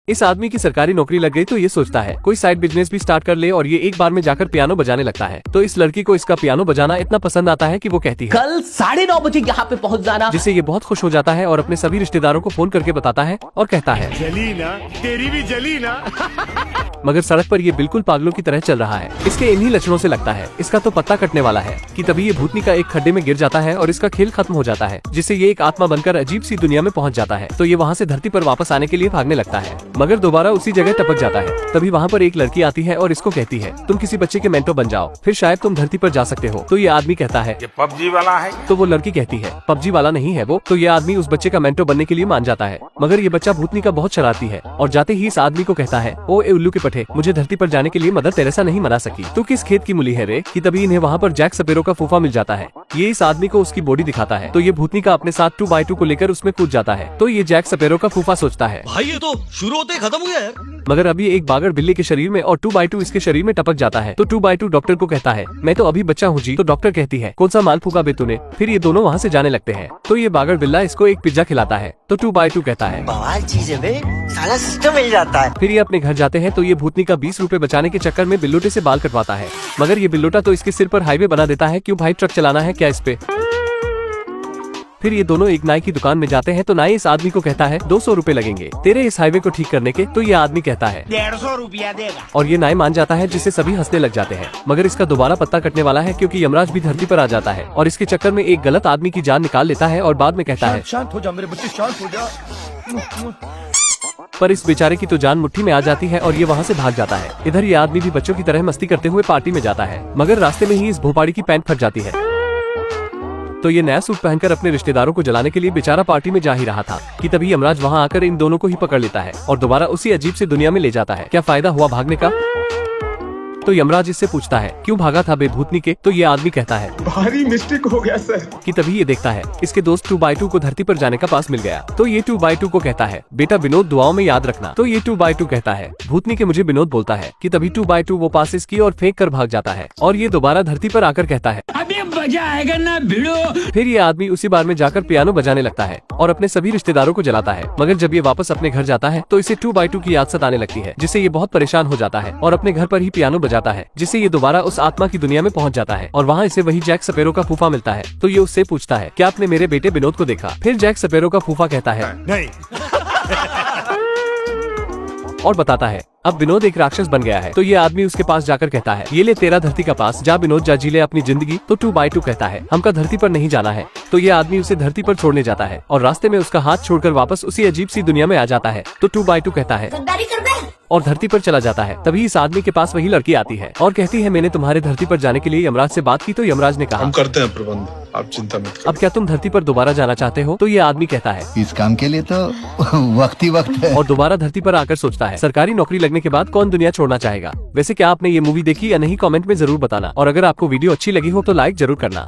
इस आदमी की सरकारी नौकरी लग गई तो ये सोचता है कोई साइड बिजनेस भी स्टार्ट कर ले और ये एक बार में जाकर पियानो बजाने लगता है। तो इस लड़की को इसका पियानो बजाना इतना पसंद आता है कि वो कहती है कल 9:30 बजे यहाँ पे पहुँच जाना, जिससे ये बहुत खुश हो जाता है और अपने सभी रिश्तेदारों को फोन करके बताता है और कहता है जली ना, तेरी भी जली ना। मगर सड़क पर ये बिल्कुल पागलों की तरह चल रहा है। इसके इन्हीं लक्षणों से लगता है इसका तो पत्ता कटने वाला है कि तभी ये भूतनी का एक खड्डे में गिर जाता है और इसका खेल खत्म हो जाता है, जिससे ये एक आत्मा बनकर अजीब सी दुनिया में पहुंच जाता है। तो ये वहाँ से धरती पर वापस आने के लिए भागने लगता है, मगर दोबारा उसी जगह टपक जाता है। तभी वहाँ पर एक लड़की आती है और इसको कहती है तुम किसी बच्चे के मेंटो बन जाओ, फिर शायद तुम धरती पर जा सकते हो। तो ये आदमी कहता है ये पबजी वाला है। तो वो लड़की कहती है पबजी वाला नहीं है वो। तो ये आदमी उस बच्चे का मेंटो बनने के लिए मान जाता है, मगर ये बच्चा भूतनी का बहुत शरारती है और जाते ही इस आदमी को कहता है ओ ए उल्लू के पठे, मुझे धरती पर जाने के लिए मदर टेरेसा नहीं मना सकी, तू किस खेत की मूली है रे। कि तभी इन्हें वहाँ पर जैक स्पैरो का फूफा मिल जाता है। ये इस आदमी को उसकी बॉडी दिखाता है तो ये भूतनी का अपने साथ 2x2 को लेकर उसमें कूद जाता है। तो ये जैक स्पैरो का फूफा सोचता है भाई ये तो शुरू होते ही खत्म हो गया यार। मगर अभी एक बागड़ बिल्ली के शरीर में और 2x2 इसके शरीर में टपक जाता है। तो 2x2 डॉक्टर को कहता है मैं तो अभी बच्चा हूँ जी। तो डॉक्टर कहती है कौन सा माल फूका बे तूने। फिर ये दोनों वहाँ से जाने लगते हैं। तो ये बागड़ बिल्ला इसको एक पिज्जा खिलाता है। तो 2x2 कहता है बवाल चीज है बे, साला सिस्टम मिल जाता है। फिर ये अपने घर जाते हैं तो ये भूतनी का 20 रुपए बचाने के चक्कर में बिल्लोटे से बाल कटवाता है, मगर ये बिल्लोटा तो इसके सिर पर हाईवे बना देता है। क्यों भाई, ट्रक चलाना है क्या इस पे। फिर ये दोनों एक नाई की दुकान में जाते हैं तो नाई इस आदमी को कहता है 200 रुपए लगेंगे तेरे इस हाईवे को ठीक करने के। तो ये आदमी कहता है 150 रुपया देगा और ये नाई मान जाता है, जिससे सभी हंसने लग जाते हैं। मगर इसका दोबारा पत्ता कटने वाला है क्योंकि यमराज भी धरती पर आ जाता है और इसके चक्कर में एक गलत आदमी की जान निकाल लेता है और बाद में कहता है शांत हो जा मेरे बच्चे, शांत हो जा। पर इस बेचारे की तो जान मुट्ठी में आ जाती है और ये वहाँ से भाग जाता है। इधर ये आदमी भी बच्चों की तरह मस्ती करते हुए पार्टी में जाता है, मगर रास्ते में ही इस भोपाड़ी की पैंट फट जाती है। तो ये नया सूट पहनकर अपने रिश्तेदारों को जलाने के लिए बेचारा पार्टी में जा ही रहा था कि तभी यमराज वहाँ आकर इन दोनों को ही पकड़ लेता है और दोबारा उसी अजीब से दुनिया में ले जाता है। क्या फायदा हुआ भागने का। तो यमराज इससे पूछता है क्यों भागा था बे भूतनी के। तो ये आदमी कहता है भारी मिस्टेक हो गया सर। कि तभी ये देखता है इसके दोस्त 2x2 को धरती पर जाने का पास मिल गया। तो ये 2x2 को कहता है बेटा विनोद दुआओं में याद रखना। तो ये 2x2 कहता है भूतनी के मुझे विनोद बोलता है। कि तभी 2x2 वो पास इसकी और फेंक कर भाग जाता है और ये दोबारा धरती पर आकर कहता है अभी मजा आएगा ना भिड़ो। फिर ये आदमी उसी बार में जाकर पियानो बजाने लगता है और अपने सभी रिश्तेदारों को जलाता है। मगर जब ये वापस अपने घर जाता है तो इसे 2x2 की याद सताने लगती है, जिससे ये बहुत परेशान हो जाता है और अपने घर पर ही पियानो बजाता है, जिससे ये दोबारा उस आत्मा की दुनिया में पहुंच जाता है और वहाँ इसे वही जैक स्पैरो का फूफा मिलता है। तो ये उससे पूछता है क्या आपने मेरे बेटे विनोद को देखा। फिर जैक स्पैरो का फूफा कहता है नहीं। और बताता है अब विनोद एक राक्षस बन गया है। तो ये आदमी उसके पास जाकर कहता है ये ले तेरा धरती का पास, जा विनोद जा जी ले अपनी जिंदगी। तो 2x2 कहता है हमका धरती पर नहीं जाना है। तो ये आदमी उसे धरती पर छोड़ने जाता है और रास्ते में उसका हाथ छोड़कर वापस उसी अजीब सी दुनिया में आ जाता है। तो 2x2 कहता है और धरती पर चला जाता है। तभी इस आदमी के पास वही लड़की आती है और कहती है मैंने तुम्हारे धरती पर जाने के लिए यमराज से बात की। तो यमराज ने कहा हम करते हैं प्रबंध, आप चिंता मत करो। अब क्या तुम धरती पर दोबारा जाना चाहते हो। तो ये आदमी कहता है इस काम के लिए तो वक्त ही वक्त है। और दोबारा धरती पर आकर सोचता है सरकारी नौकरी लगने के बाद कौन दुनिया छोड़ना चाहेगा। वैसे क्या आपने ये मूवी देखी या नहीं, कमेंट में जरूर बताना और अगर आपको वीडियो अच्छी लगी हो तो लाइक जरूर करना।